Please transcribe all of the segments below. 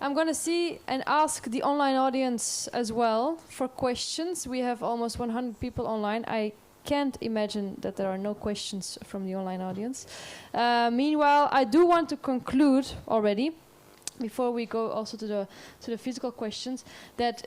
I'm going to see and ask the online audience as well for questions. We have almost 100 people online. I can't imagine that there are no questions from the online audience. Meanwhile, I do want to conclude already, before we go also to the physical questions, that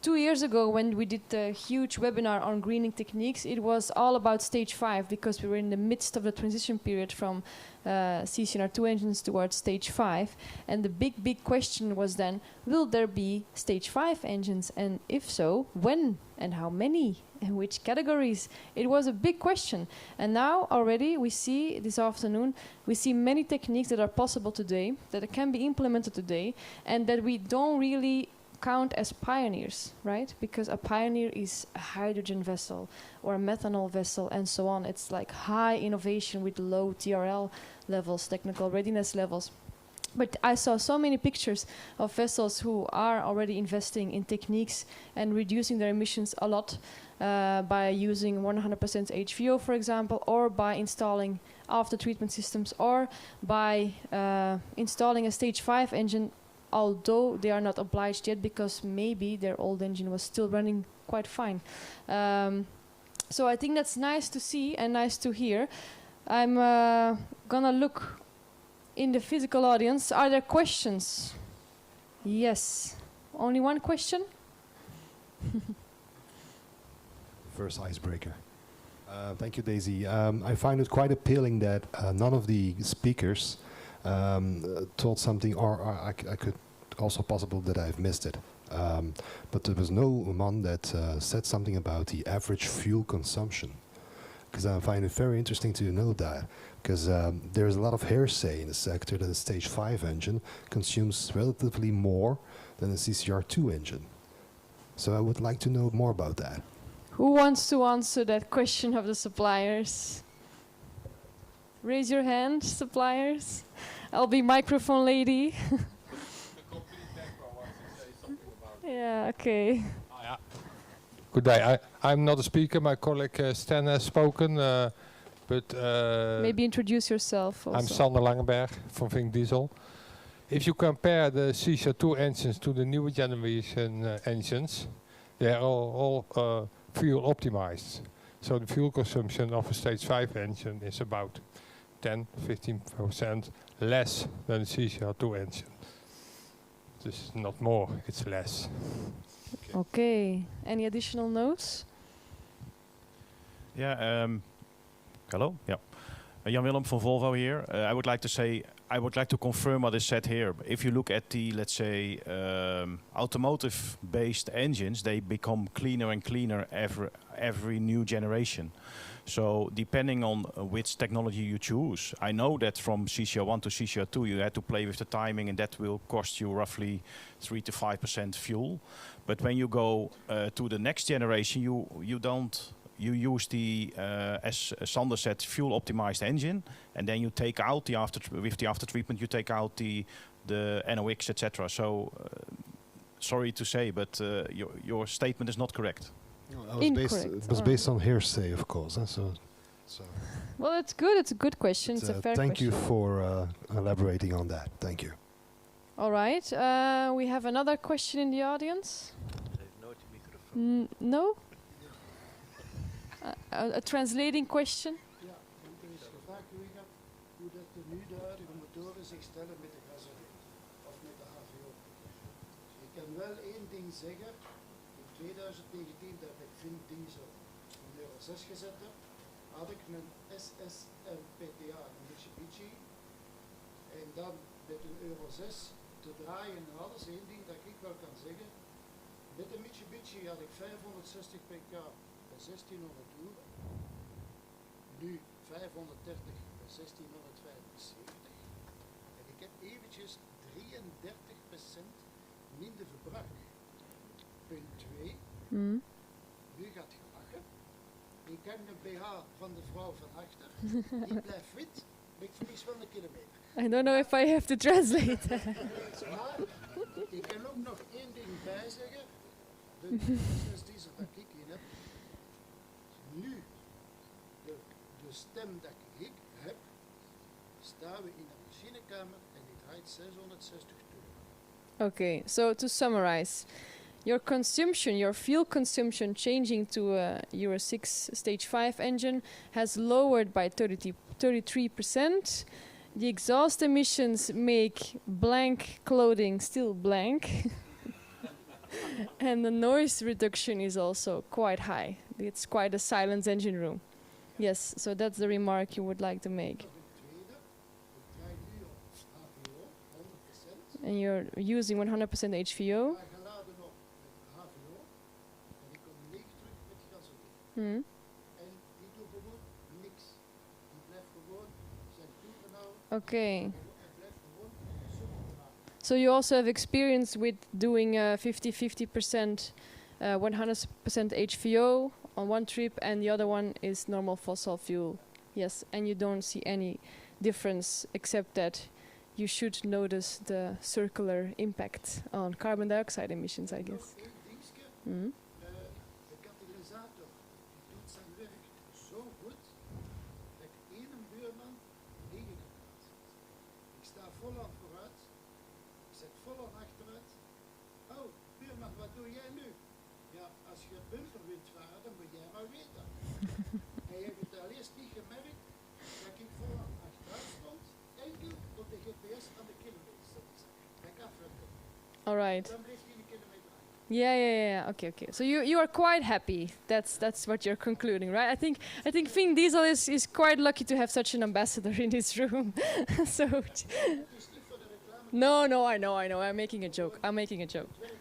2 years ago, when we did the huge webinar on greening techniques, it was all about stage 5, because we were in the midst of the transition period from CCNR2 engines towards stage 5. And the big question was then, will there be stage 5 engines? And if so, when and how many and which categories? It was a big question. And now already we see, this afternoon, we see many techniques that are possible today, that can be implemented today, and that we don't really count as pioneers, right? Because a pioneer is a hydrogen vessel or a methanol vessel and so on. It's like high innovation with low TRL levels, technical readiness levels. But I saw so many pictures of vessels who are already investing in techniques and reducing their emissions a lot by using 100% HVO, for example, or by installing after-treatment systems, or by installing a stage 5 engine, although they are not obliged yet, because maybe their old engine was still running quite fine. So I think that's nice to see and nice to hear. I'm gonna look in the physical audience. Are there questions? Yes. Only one question? First icebreaker. Thank you, Daisy. I find it quite appealing that none of the speakers told something, or I could also possible that I've missed it. But there was no one that said something about the average fuel consumption, because I find it very interesting to know that, because there's a lot of hearsay in the sector that a stage 5 engine consumes relatively more than a CCR2 engine. So I would like to know more about that. Who wants to answer that question of the suppliers? Raise your hand, suppliers. I'll be microphone lady. Yeah, okay. Good day. I'm not a speaker. My colleague Stan has spoken, but maybe introduce yourself also. I'm Sander Langenberg from Vink Diesel. If you compare the CCR2 engines to the newer generation engines, they are all fuel optimized. So the fuel consumption of a stage 5 engine is about 10-15% less than a CCR2 engine. This is not more, it's less. Okay. Any additional notes? Yeah. Hello. Yeah. Jan Willem from Volvo here. I would like to say, I would like to confirm what is said here. If you look at the, let's say, automotive-based engines, they become cleaner and cleaner every new generation. So depending on which technology you choose, I know that from CCR1 to CCR2 you had to play with the timing, and that will cost you roughly 3 to 5% fuel. But when you go to the next generation, you use the, as Sander said, fuel optimized engine, and then you take out the with the after treatment, you take out the NOx, etc. So sorry to say, but your statement is not correct. No, it was based on hearsay, of course. So. Well, it's good. It's a good question. It's a fair question. Thank you for elaborating on that. Thank you. All right. We have another question in the audience. No? A translating question? Ja, er is gevraagd hoe dat de huidige motoren zich stellen met de gasoline of met de HVO. Ik kan wel één ding zeggen. In 2019, dat ik Vink Diesel in Euro 6 gezet heb, had ik een SSMPTA, een Mitsubishi. En dan met een Euro 6 te draaien en alles. Één ding dat ik wel kan zeggen. Met de Mitsubishi had ik 560 pk. 1600 toeren, nu 530 bij 1675 en ik heb eventjes 33% minder verbruik. Punt 2, nu gaat je lachen, ik heb een BH van de vrouw van achter, die blijft wit, maar ik verlies wel een kilometer. I don't know if I have to translate. Maar ik kan ook nog één ding bij zeggen, de business diesel dat ik in heb, nu, de stem dat ik heb, staan we in de machinekamer en die draait draait 660 euro. Okay, so to summarize, your consumption, your fuel consumption changing to a Euro 6 Stage 5 engine has lowered by 33%. The exhaust emissions make blank clothing still blank. And the noise reduction is also quite high. It's quite a silent engine room. Yes, so that's the remark you would like to make. De tweede, het draait nu op HVO, 100%. And you're using 100% HVO. Maar geladen op met HVO. En ik kom leeg terug met gasoline. Hmm. En die doet gewoon niks. Die blijft gewoon zijn toeren houden. Okay. Hij blijft gewoon super maken. So you also have experience with doing 50-50%, 100% HVO on one trip, and the other one is normal fossil fuel. Yes, and you don't see any difference except that you should notice the circular impact on carbon dioxide emissions, I guess. Nog één dingetje. Mhm. De katalysator die doet zijn werk zo goed dat ik één buurman tegen hem praat. Ik sta vol aan vooruit, ik zet vol aan achteruit. Oh, buurman, wat doe jij nu? Ja, als je bumper wilt varen, dan moet jij maar weten. En je hebt het al eerst niet gemerkt dat ik vol aan achteruit stond, enkel op de GPS aan de kilometer zat. Dat ik afwerkte. All right. Dan bleef hij een kilometer aan. Yeah. Okay. So you are quite happy. That's what you're concluding, right? I think Finn Diesel is quite lucky to have such an ambassador in his room. So Het is niet voor de reclame, no, I know. I'm making a joke. het werkt heel perfect.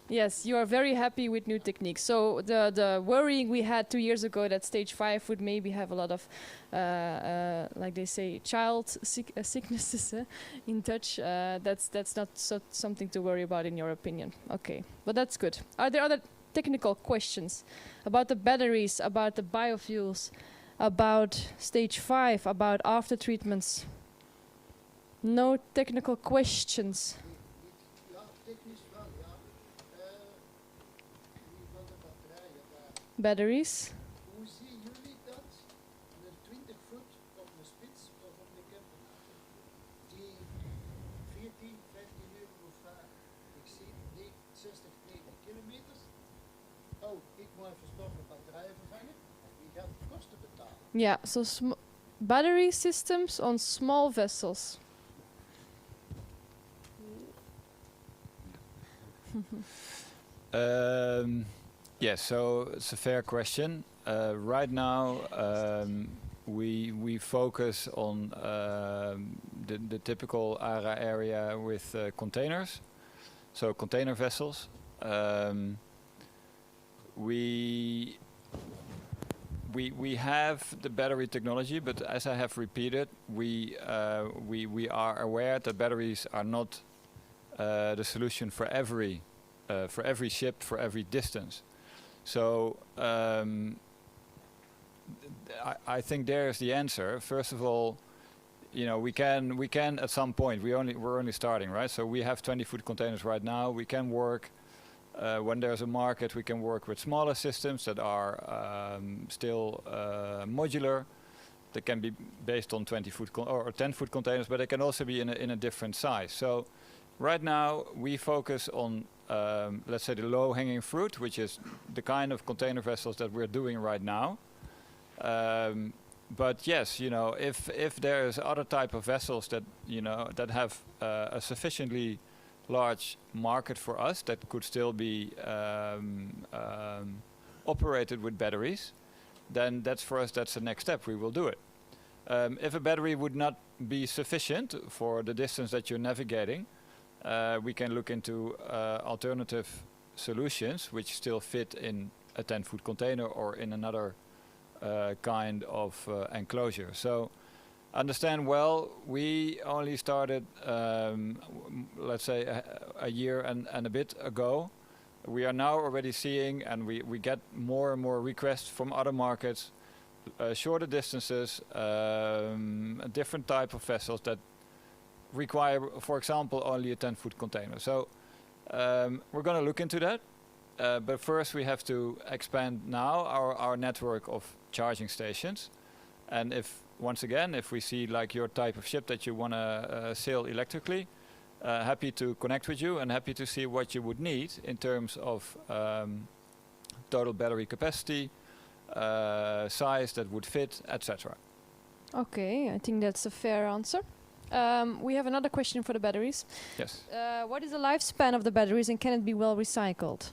Yes, you are very happy with new techniques. So the worrying we had 2 years ago that stage 5 would maybe have a lot of, like they say, sicknesses in Dutch. That's not something to worry about in your opinion. Okay, but that's good. Are there other technical questions about the batteries, about the biofuels, about stage 5, about after treatments? No technical questions. Ja, technisch wel, ja. Die van de batterijen daar. Batteries. Hoe zien jullie dat? Met 20 voet op een spits of op een campernaar? Die 14, 15 uur moet varen. Ik zie 60, 90 kilometers. Oh, ik moet even stoppen batterijen vervangen. Wie gaat de kosten betalen? Yeah, so battery systems on small vessels. Yes, so it's a fair question. Right now, we focus on the typical ARA area with containers, so container vessels. We have the battery technology, but as I have repeated, we are aware that batteries are not the solution for every ship, for every distance. So I think there's the answer. First of all, you know, we can at some point. We're only starting, right? So we have 20-foot containers right now. We can work when there's a market. We can work with smaller systems that are still modular. They can be based on 20-foot or 10-foot containers, but they can also be in a different size. So right now we focus on let's say the low-hanging fruit, which is the kind of container vessels that we're doing right now. But yes, you know, if there's other type of vessels that, you know, that have a sufficiently large market for us that could still be operated with batteries, then that's for us, that's the next step. We will do it. If a battery would not be sufficient for the distance that you're navigating, we can look into alternative solutions which still fit in a 10-foot container or in another kind of enclosure. So understand well, we only started, let's say, a year and a bit ago. We are now already seeing, and we get more and more requests from other markets, shorter distances, a different type of vessels that require, for example, only a 10-foot container. So we're going to look into that. But first we have to expand now our network of charging stations. And if once again, if we see like your type of ship that you want to sail electrically, happy to connect with you and happy to see what you would need in terms of total battery capacity, size that would fit, etc. Okay, I think that's a fair answer. We have another question for the batteries. Yes. What is the lifespan of the batteries and can it be well recycled?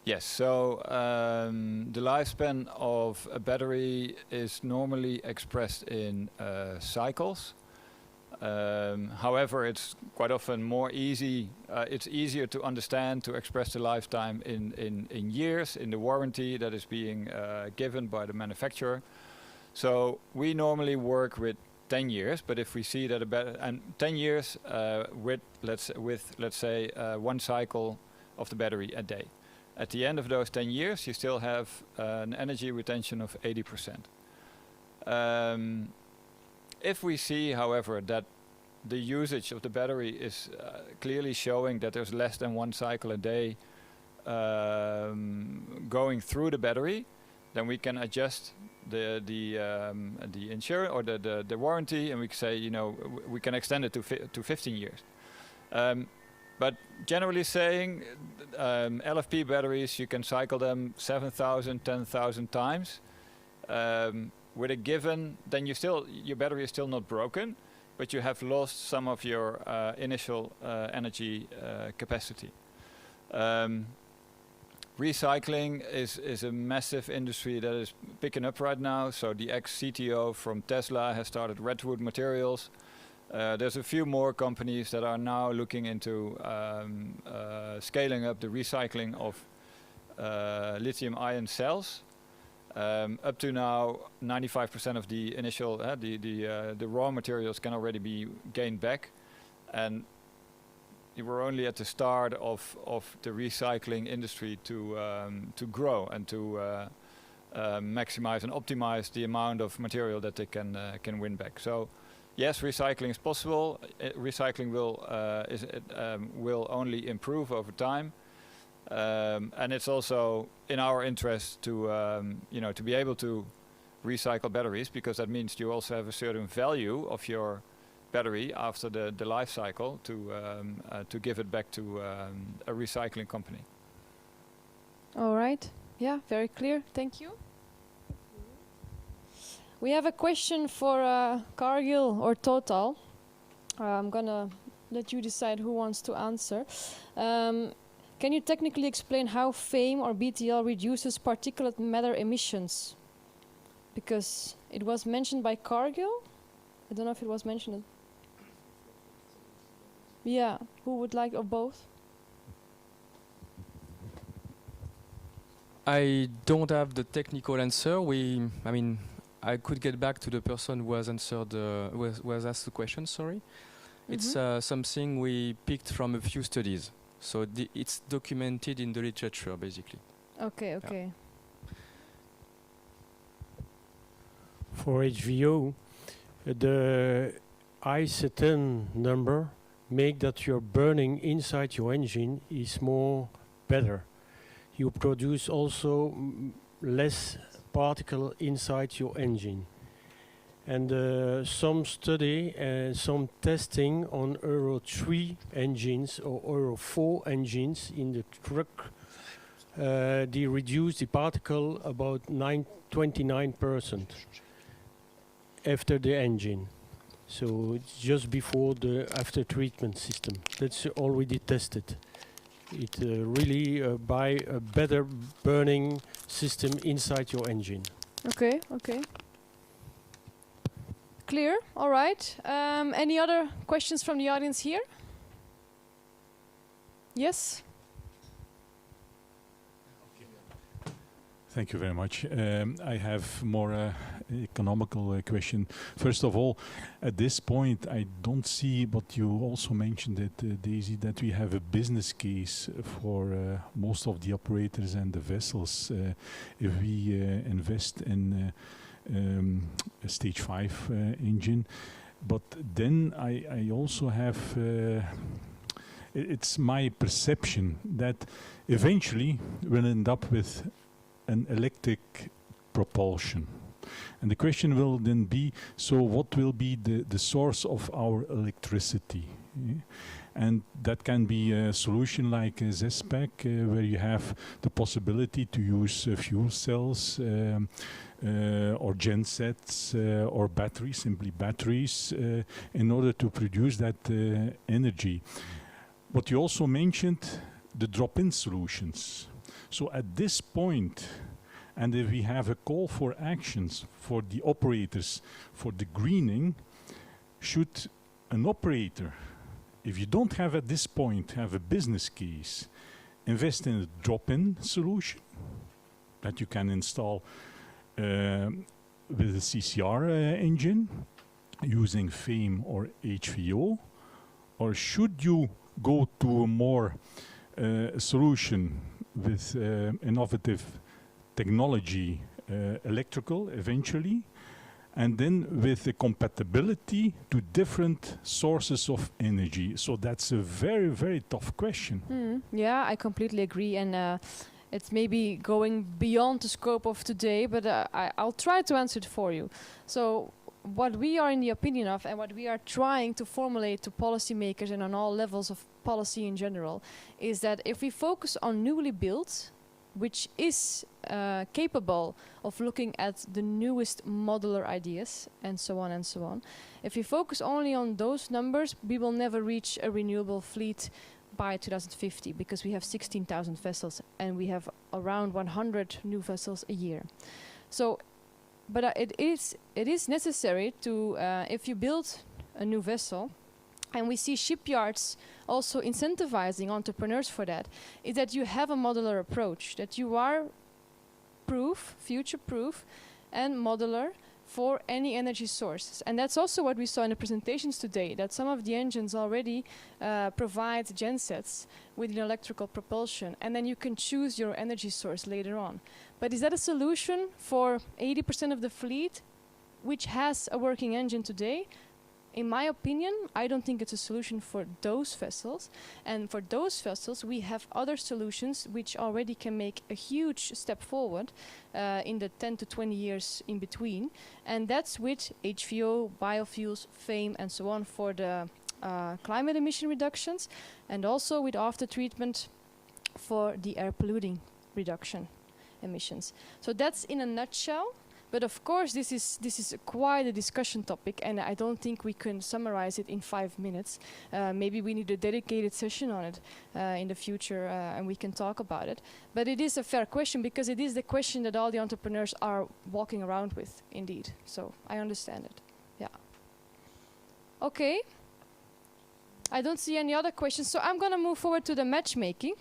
Yes, so the lifespan of a battery is normally expressed in cycles. However, it's quite often more easy. It's easier to understand to express the lifetime in years in the warranty that is being given by the manufacturer. So we normally work with 10 years, but if we see that and 10 years with let's say 1 cycle of the battery a day. At the end of those 10 years, you still have an energy retention of 80%. If we see, however, that the usage of the battery is clearly showing that there's less than 1 cycle a day going through the battery, then we can adjust the insurance or the warranty, and we can say, you know, we can extend it to 15 years. But generally saying, LFP batteries, you can cycle them 7,000, 10,000 times. With a given, then your battery is still not broken, but you have lost some of your initial energy capacity. Recycling is a massive industry that is picking up right now. So the ex-CTO from Tesla has started Redwood Materials. There's a few more companies that are now looking into scaling up the recycling of lithium-ion cells. Up to now, 95% of the initial, the raw materials can already be gained back, and we're only at the start of the recycling industry to grow and to maximize and optimize the amount of material that they can win back. So, yes, recycling is possible. Recycling will only improve over time. And it's also in our interest to to be able to recycle batteries, because that means you also have a certain value of your battery after the life cycle to give it back to a recycling company. All right. Yeah, very clear. Thank you. We have a question for Cargill or Total. I'm gonna let you decide who wants to answer. Can you technically explain how FAME or BTL reduces particulate matter emissions? Because it was mentioned by Cargill. I don't know if it was mentioned. Yeah, who would like, or both? I don't have the technical answer. I could get back to the person who has answered, who has asked the question. Sorry, it's something we picked from a few studies. So it's documented in the literature, basically. Okay, okay. Yeah. For HVO, the I-10 number make that your burning inside your engine is more better. You produce also less particle inside your engine. And some study and some testing on Euro 3 engines or Euro 4 engines in the truck, they reduce the particle about 29% after the engine. So it's just before the after treatment system. That's already tested. It really by a better burning system inside your engine. Okay, okay. Clear. All right. Any other questions from the audience here? Yes. Thank you very much. I have more economical question. First of all, at this point, I don't see, but you also mentioned it, Daisy, that we have a business case for most of the operators and the vessels. If we invest in a stage 5 engine, but then I also have it's my perception that eventually we'll end up with an electric propulsion. And the question will then be, so what will be the source of our electricity? And that can be a solution like ZESPAC, where you have the possibility to use fuel cells or gensets or batteries, simply batteries, in order to produce that energy. What you also mentioned, the drop-in solutions. So at this point, and if we have a call for actions for the operators for the greening, should an operator, if you don't have at this point have a business case, invest in a drop-in solution that you can install with a CCR engine using FAME or HVO, or should you go to a more solution with innovative technology, electrical eventually, and then with the compatibility to different sources of energy? So that's a very, very tough question. Yeah, I completely agree. And it's maybe going beyond the scope of today, but I'll try to answer it for you. So what we are in the opinion of, and what we are trying to formulate to policymakers and on all levels of policy in general, is that if we focus on newly built, which is capable of looking at the newest modular ideas and so on and so on. If we focus only on those numbers, we will never reach a renewable fleet by 2050, because we have 16,000 vessels and we have around 100 new vessels a year. So, but it is necessary to, if you build a new vessel, and we see shipyards also incentivizing entrepreneurs for that, is that you have a modular approach, that you are future-proof and modular for any energy sources. And that's also what we saw in the presentations today, that some of the engines already provide gensets with electrical propulsion, and then you can choose your energy source later on. But is that a solution for 80% of the fleet which has a working engine today? In my opinion, I don't think it's a solution for those vessels. And for those vessels, we have other solutions which already can make a huge step forward in the 10 to 20 years in between. And that's with HVO, biofuels, FAME, and so on for the climate emission reductions, and also with after treatment for the air polluting reduction emissions. So that's in a nutshell. But of course, this is quite a discussion topic, and I don't think we can summarize it in 5 minutes. Maybe we need a dedicated session on it in the future, and we can talk about it. But it is a fair question, because it is the question that all the entrepreneurs are walking around with, indeed. So I understand it. Yeah. Okay. I don't see any other questions, so I'm going to move forward to the matchmaking.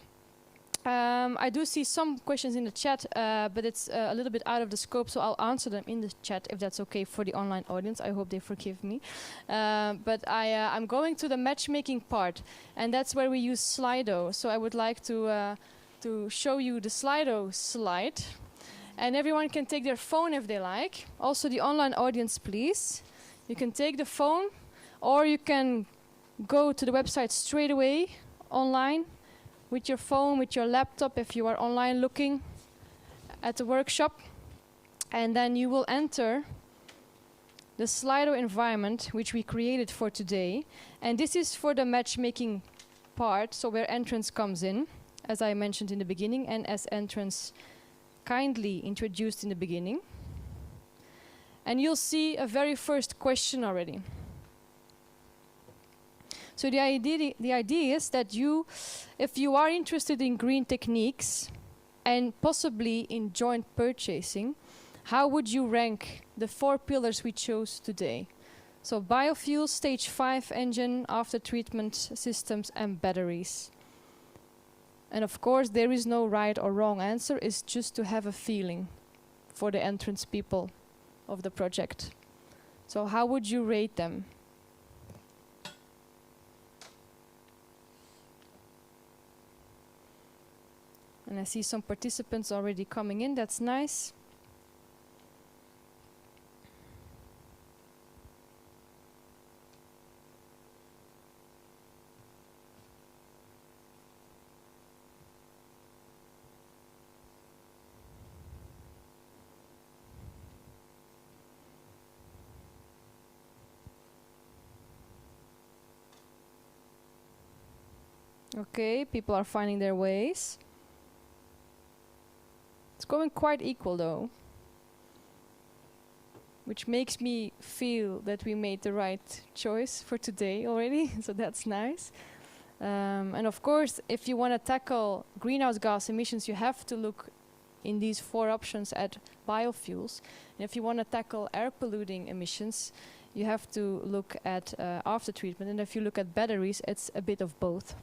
I do see some questions in the chat, but it's a little bit out of the scope, so I'll answer them in the chat if that's okay for the online audience. I hope they forgive me. But I'm going to the matchmaking part, and that's where we use Slido. So I would like to show you the Slido slide. And everyone can take their phone if they like. Also the online audience, please. You can take the phone, or you can go to the website straight away online, with your phone, with your laptop, if you are online looking at the workshop. And then you will enter the Slido environment, which we created for today. And this is for the matchmaking part, so where entrance comes in, as I mentioned in the beginning, and as entrance kindly introduced in the beginning. And you'll see a very first question already. So the idea is that you, if you are interested in green techniques and possibly in joint purchasing, how would you rank the 4 pillars we chose today? So biofuels, stage 5 engine, after treatment systems, and batteries. And of course, there is no right or wrong answer. It's just to have a feeling for the entrance people of the project. So how would you rate them? And I see some participants already coming in. That's nice. Okay, people are finding their ways. It's going quite equal though, which makes me feel that we made the right choice for today already, so that's nice. And of course, if you want to tackle greenhouse gas emissions, you have to look in these 4 options at biofuels. And if you want to tackle air polluting emissions, you have to look at after treatment. And if you look at batteries, it's a bit of both.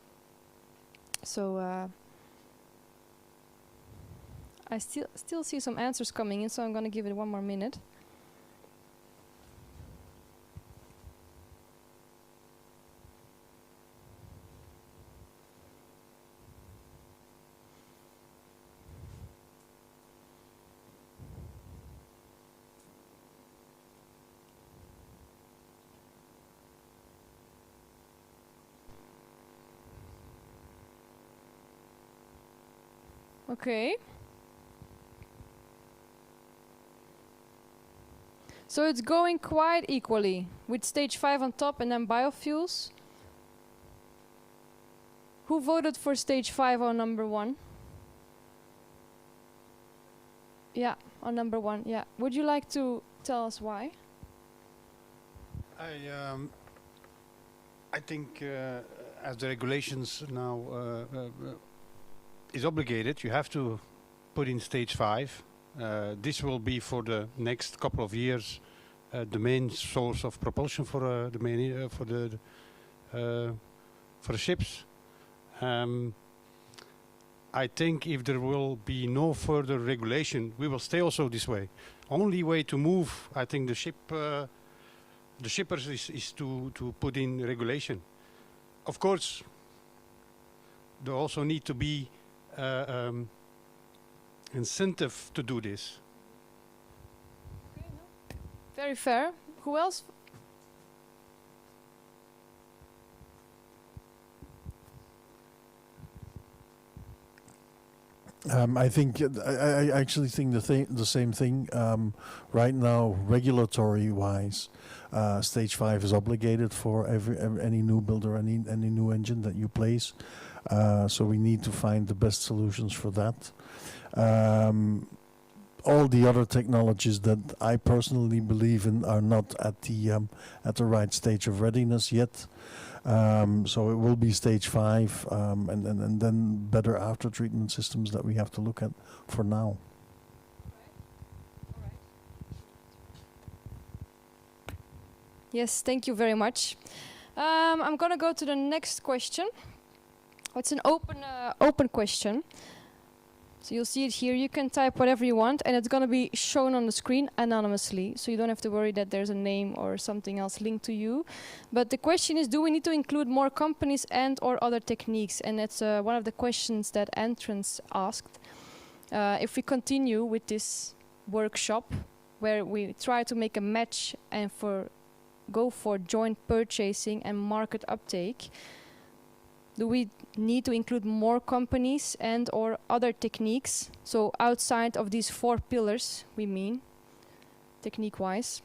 So I still see some answers coming in, so I'm going to give it 1 more minute. Okay. So it's going quite equally with stage 5 on top and then biofuels. Who voted for stage 5 on number 1? Yeah, on number 1. Yeah. Would you like to tell us why? I think as the regulations now is obligated, you have to put in stage 5. This will be for the next couple of years the main source of propulsion for the main for the ships. I think if there will be no further regulation, we will stay also this way. Only way to move, I think, the shippers is to put in regulation. Of course, there also need to be incentive to do this. Okay, no. Very fair. Who else? I think I actually think the same thing. Right now, regulatory-wise, stage 5 is obligated for any new build or any new engine that you place. So we need to find the best solutions for that. All the other technologies that I personally believe in are not at the right stage of readiness yet. So it will be stage 5, and then better after treatment systems that we have to look at for now. Yes, thank you very much. I'm gonna go to the next question. It's an open question. So you'll see it here. You can type whatever you want, and it's gonna be shown on the screen anonymously. So you don't have to worry that there's a name or something else linked to you. But the question is, do we need to include more companies and/or other techniques? And that's one of the questions that Entrance asked. If we continue with this workshop, where we try to make a match and go for joint purchasing and market uptake, do we need to include more companies and/or other techniques? So outside of these 4 pillars, we mean, technique-wise.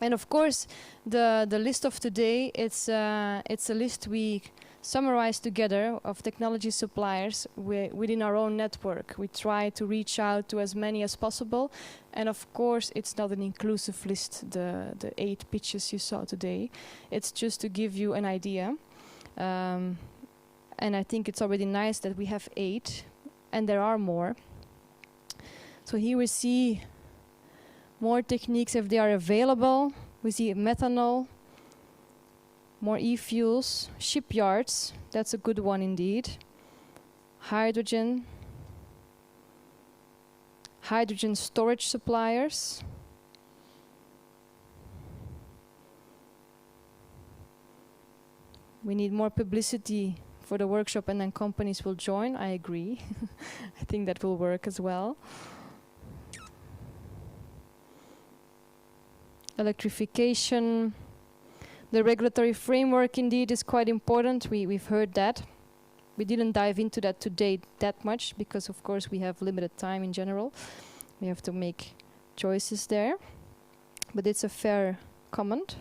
And of course, the list of today, it's a list we summarized together of technology suppliers within our own network. We try to reach out to as many as possible. And of course, it's not an inclusive list, the 8 pitches you saw today. It's just to give you an idea. And I think it's already nice that we have 8, and there are more. So here we see more techniques if they are available. We see methanol, more e-fuels, shipyards, that's a good one indeed. Hydrogen storage suppliers. We need more publicity for the workshop, and then companies will join. I agree. I think that will work as well. Electrification. The regulatory framework indeed is quite important. We've heard that. We didn't dive into that today that much because of course we have limited time in general. We have to make choices there. But it's a fair comment.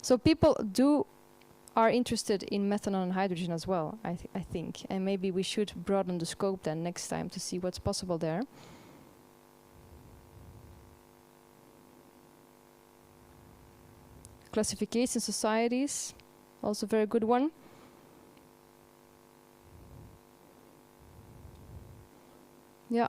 So people do are interested in methanol and hydrogen as well, I think. And maybe we should broaden the scope then next time to see what's possible there. Classification societies, also very good one. Yeah.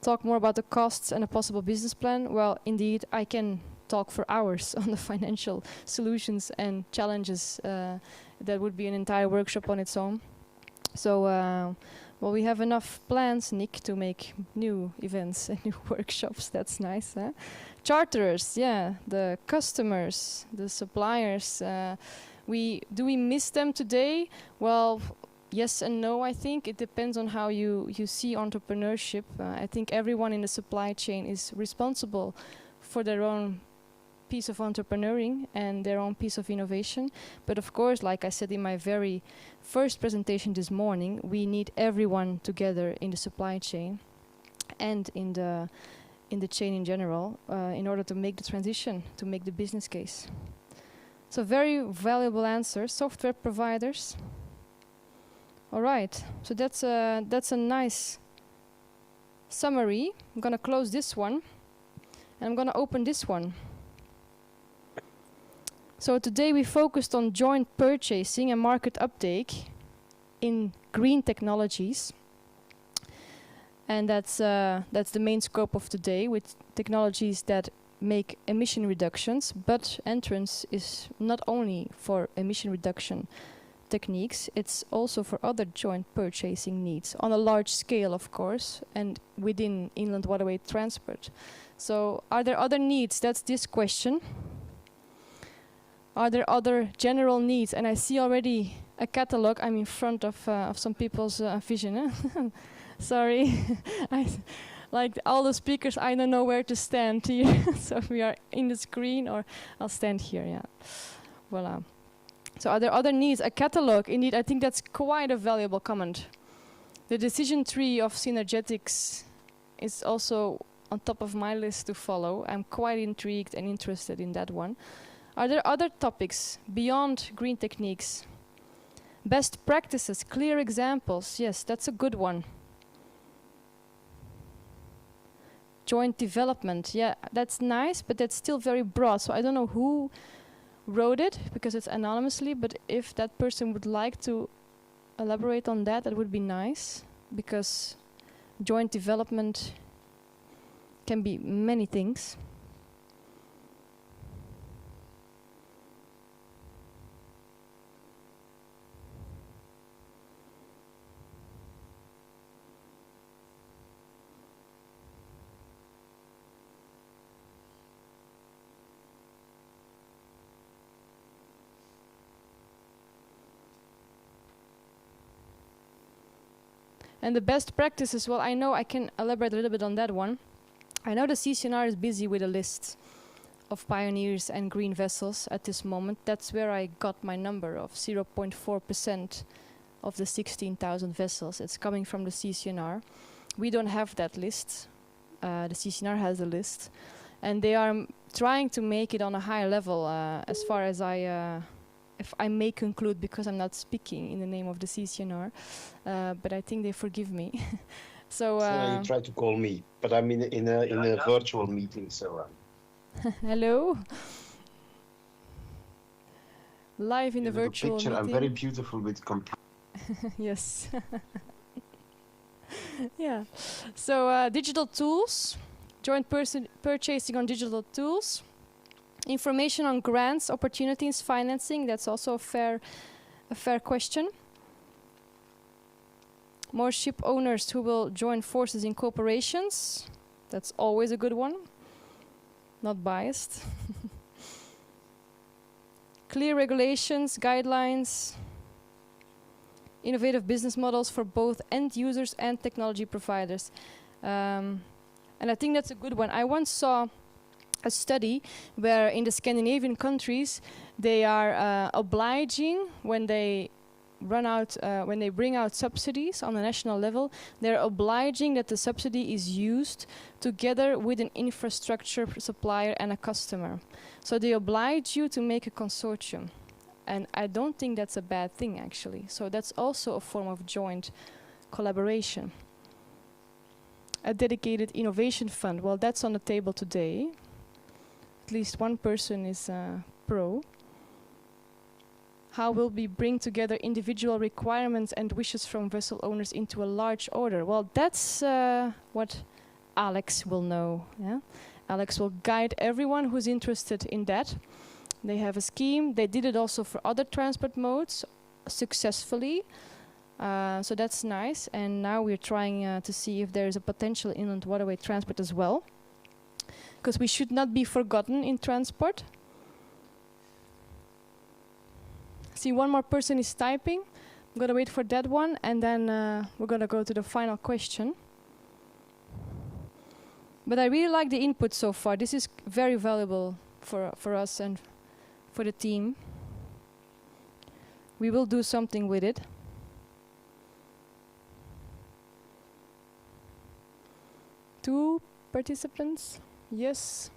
Talk more about the costs and a possible business plan. Well, indeed, I can talk for hours on the financial solutions and challenges. That would be an entire workshop on its own. So, well, we have enough plans, Nick, to make new events and new workshops. That's nice, huh? Charterers, yeah, the customers, the suppliers. Do we miss them today? Well, yes and no, I think. It depends on how you see entrepreneurship. I think everyone in the supply chain is responsible for their own piece of entrepreneuring and their own piece of innovation. But of course, like I said in my very first presentation this morning, we need everyone together in the supply chain and in the chain in general in order to make the transition, to make the business case. So very valuable answer. Software providers. All right, so that's a nice summary. I'm gonna close this one and I'm gonna open this one. So today we focused on joint purchasing and market uptake in green technologies. And that's the main scope of today, with technologies that make emission reductions, but Entrance is not only for emission reduction techniques, it's also for other joint purchasing needs, on a large scale of course, and within inland waterway transport. So are there other needs? That's this question. Are there other general needs? And I see already a catalog. I'm in front of some people's vision. Sorry. Like all the speakers, I don't know where to stand here. So we are in the screen, or I'll stand here, yeah. Voila. So are there other needs? A catalog, indeed, I think that's quite a valuable comment. The decision tree of synergetics is also on top of my list to follow. I'm quite intrigued and interested in that one. Are there other topics beyond green techniques? Best practices, clear examples. Yes, that's a good one. Joint development, yeah, that's nice, but that's still very broad. So I don't know who wrote it because it's anonymously, but if that person would like to elaborate on that, that would be nice, because joint development can be many things. And the best practices, well, I know I can elaborate a little bit on that one. I know the CCNR is busy with a list of pioneers and green vessels at this moment. That's where I got my number of 0.4% of the 16,000 vessels. It's coming from the CCNR. We don't have that list. The CCNR has a list. And they are trying to make it on a higher level, as far as if I may conclude, because I'm not speaking in the name of the CCNR, but I think they forgive me. So you try to call me, but I'm in a virtual meeting, so. Hello. Live in the virtual picture. meeting. I'm very beautiful with computer. Yes. Yeah. So digital tools, joint purchasing on digital tools. Information on grants, opportunities, financing, that's also a fair question. More ship owners who will join forces in corporations, that's always a good one. Not biased. Clear regulations, guidelines, innovative business models for both end users and technology providers. And I think that's a good one. I once saw a study where in the Scandinavian countries they are obliging, when they when they bring out subsidies on a national level, they're obliging that the subsidy is used together with an infrastructure supplier and a customer. So they oblige you to make a consortium. And I don't think that's a bad thing, actually. So that's also a form of joint collaboration. A dedicated innovation fund. Well, that's on the table today. At least one person is pro. How will we bring together individual requirements and wishes from vessel owners into a large order? Well, that's what Alex will know. Yeah? Alex will guide everyone who's interested in that. They have a scheme. They did it also for other transport modes successfully. So that's nice. And now we're trying to see if there is a potential inland waterway transport as well. Because we should not be forgotten in transport. See, one more person is typing. I'm going to wait for that one. And then we're going to go to the final question. But I really like the input so far. This is very valuable for us and for the team. We will do something with it. Two participants? Yes.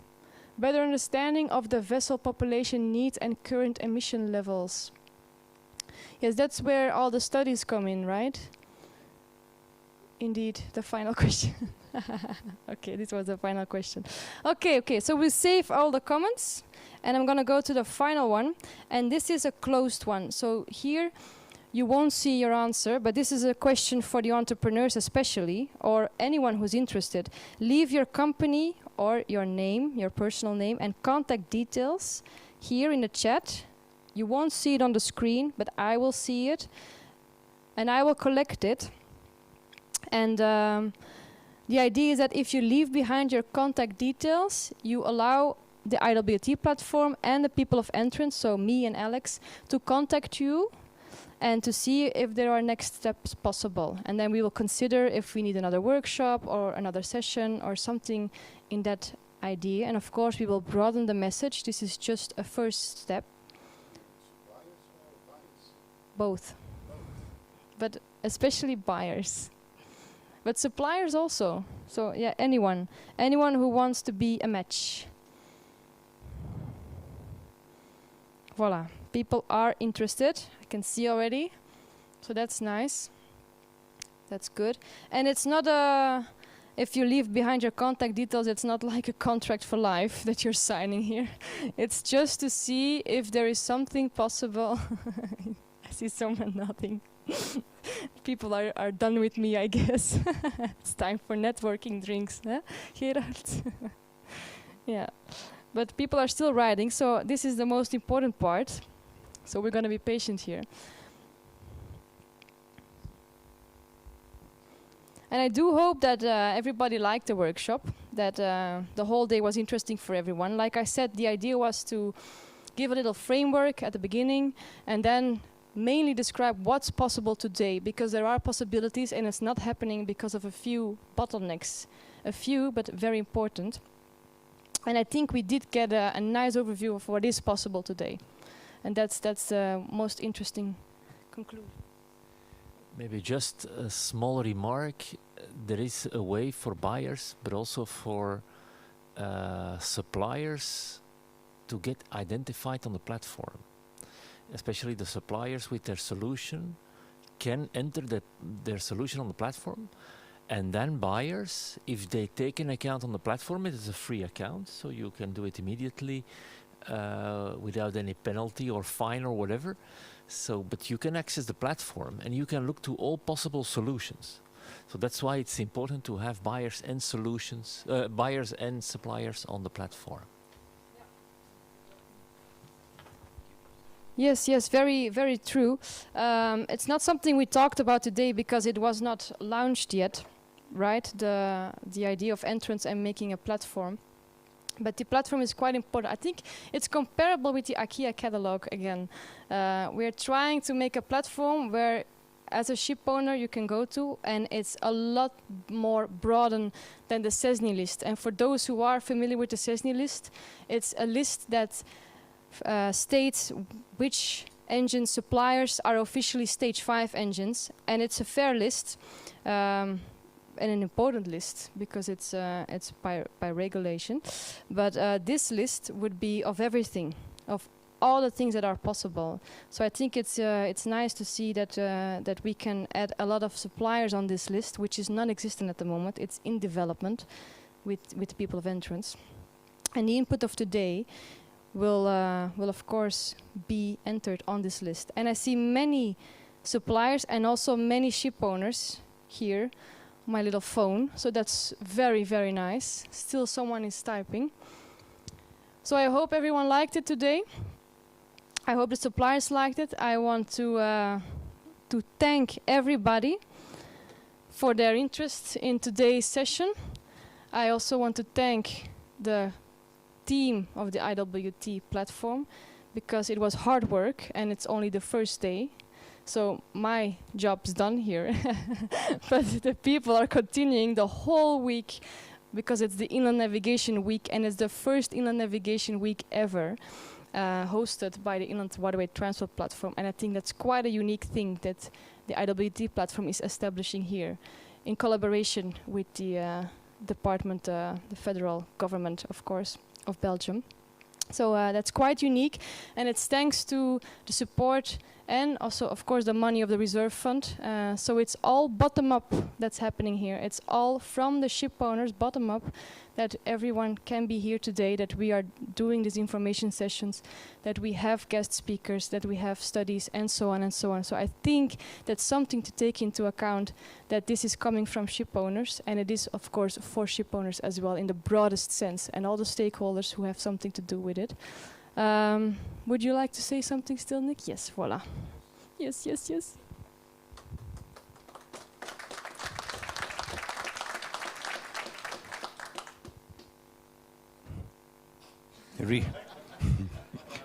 Better understanding of the vessel population needs and current emission levels. Yes, that's where all the studies come in, right? Indeed, the final question. Okay, this was the final question. Okay, so we save all the comments, and I'm going to go to the final one, and this is a closed one. So here, you won't see your answer, but this is a question for the entrepreneurs especially, or anyone who's interested. Leave your company or your name, your personal name, and contact details here in the chat. You won't see it on the screen, but I will see it, and I will collect it. And the idea is that if you leave behind your contact details, you allow the IWT platform and the people of Entrance, so me and Alex, to contact you and to see if there are next steps possible. And then we will consider if we need another workshop or another session or something in that idea. And of course, we will broaden the message. This is just a first step. Both. But especially buyers. But suppliers also. So yeah, anyone who wants to be a match. Voila, people are interested. I can see already. So that's nice. That's good. And it's not a, if you leave behind your contact details, it's not like a contract for life that you're signing here. It's just to see if there is something possible. I see someone nodding. People are done with me, I guess. It's time for networking drinks, huh? Gerard? Yeah, but people are still writing, so this is the most important part. So we're going to be patient here. And I do hope that everybody liked the workshop, that the whole day was interesting for everyone. Like I said, the idea was to give a little framework at the beginning, and then mainly describe what's possible today, because there are possibilities and it's not happening because of a few bottlenecks. A few, but very important. And I think we did get a nice overview of what is possible today. And that's the most interesting conclusion. Maybe just a small remark. There is a way for buyers, but also for suppliers to get identified on the platform. Especially the suppliers with their solution can enter their solution on the platform, and then buyers, if they take an account on the platform, it is a free account, so you can do it immediately without any penalty or fine or whatever. So, but you can access the platform and you can look to all possible solutions. So that's why it's important to have buyers and solutions, buyers and suppliers on the platform. Yes, very, very true. It's not something we talked about today because it was not launched yet, right? The idea of Entrance and making a platform. But the platform is quite important. I think it's comparable with the IKEA catalog again. We're trying to make a platform where, as a ship owner, you can go to, and it's a lot more broad than the CESNI list. And for those who are familiar with the CESNI list, it's a list that states which engine suppliers are officially stage 5 engines, and it's a fair list and an important list because it's by regulation. But this list would be of everything, of all the things that are possible. So I think it's nice to see that that we can add a lot of suppliers on this list, which is non-existent at the moment. It's in development with people of entrance. And the input of today will of course be entered on this list. And I see many suppliers and also many ship owners here. My little phone, so that's very, very nice. Still someone is typing. So I hope everyone liked it today. I hope the suppliers liked it. I want to thank everybody for their interest in today's session. I also want to thank the team of the IWT platform, because it was hard work and it's only the first day. So my job's done here. But the people are continuing the whole week, because it's the Inland Navigation Week, and it's the first Inland Navigation Week ever hosted by the Inland Waterway Transport Platform. And I think that's quite a unique thing that the IWT platform is establishing here in collaboration with the department, the federal government, of course, of Belgium. So that's quite unique, and it's thanks to the support and also, of course, the money of the reserve fund. So it's all bottom up that's happening here. It's all from the ship owners, bottom up, that everyone can be here today, that we are doing these information sessions, that we have guest speakers, that we have studies, and so on and so on. So I think that's something to take into account, that this is coming from ship owners, and it is, of course, for ship owners as well in the broadest sense, and all the stakeholders who have something to do with it. Would you like to say something still, Nick? Yes, voila. Yes, yes, yes.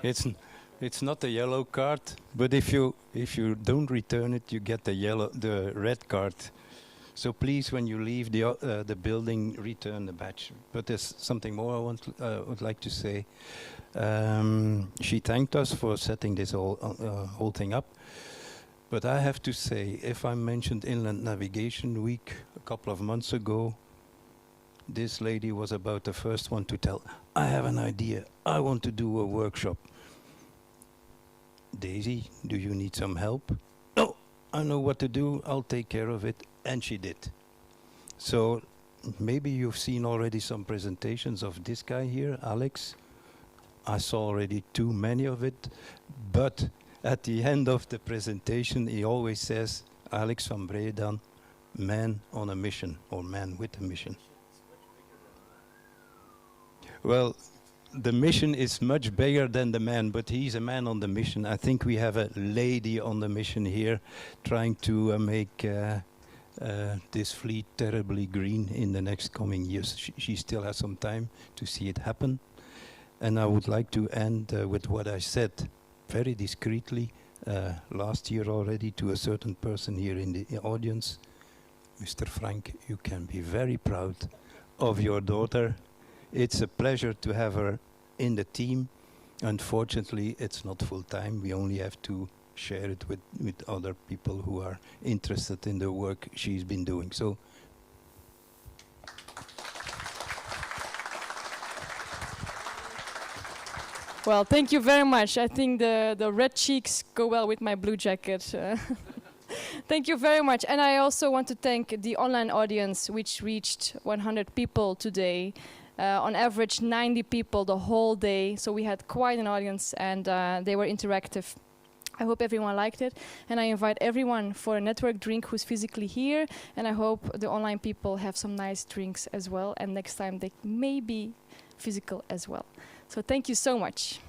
It's not a yellow card, but if you don't return it, you get the red card. So please, when you leave the building, return the badge. But there's something more I would like to say. She thanked us for setting this whole thing up. But I have to say, if I mentioned Inland Navigation Week a couple of months ago, this lady was about the first one to tell, I have an idea, I want to do a workshop. Daisy, do you need some help? No, I know what to do, I'll take care of it. And she did. So maybe you've seen already some presentations of this guy here, Alex. I saw already too many of it, but at the end of the presentation he always says, Alex van Breedan, man on a mission, or man with a mission. Well, the mission is much bigger than the man, but he's a man on the mission. I think we have a lady on the mission here trying to make this fleet terribly green in the next coming years. She still has some time to see it happen. And I would like to end with what I said very discreetly last year already to a certain person here in the audience. Mr. Frank, you can be very proud of your daughter. It's a pleasure to have her in the team. Unfortunately, it's not full time. We only have to share it with other people who are interested in the work she's been doing. So, well, thank you very much. I think the red cheeks go well with my blue jacket. Thank you very much. And I also want to thank the online audience, which reached 100 people today. On average, 90 people the whole day. So we had quite an audience, and they were interactive. I hope everyone liked it. And I invite everyone for a network drink who's physically here. And I hope the online people have some nice drinks as well. And next time they may be physical as well. So thank you so much.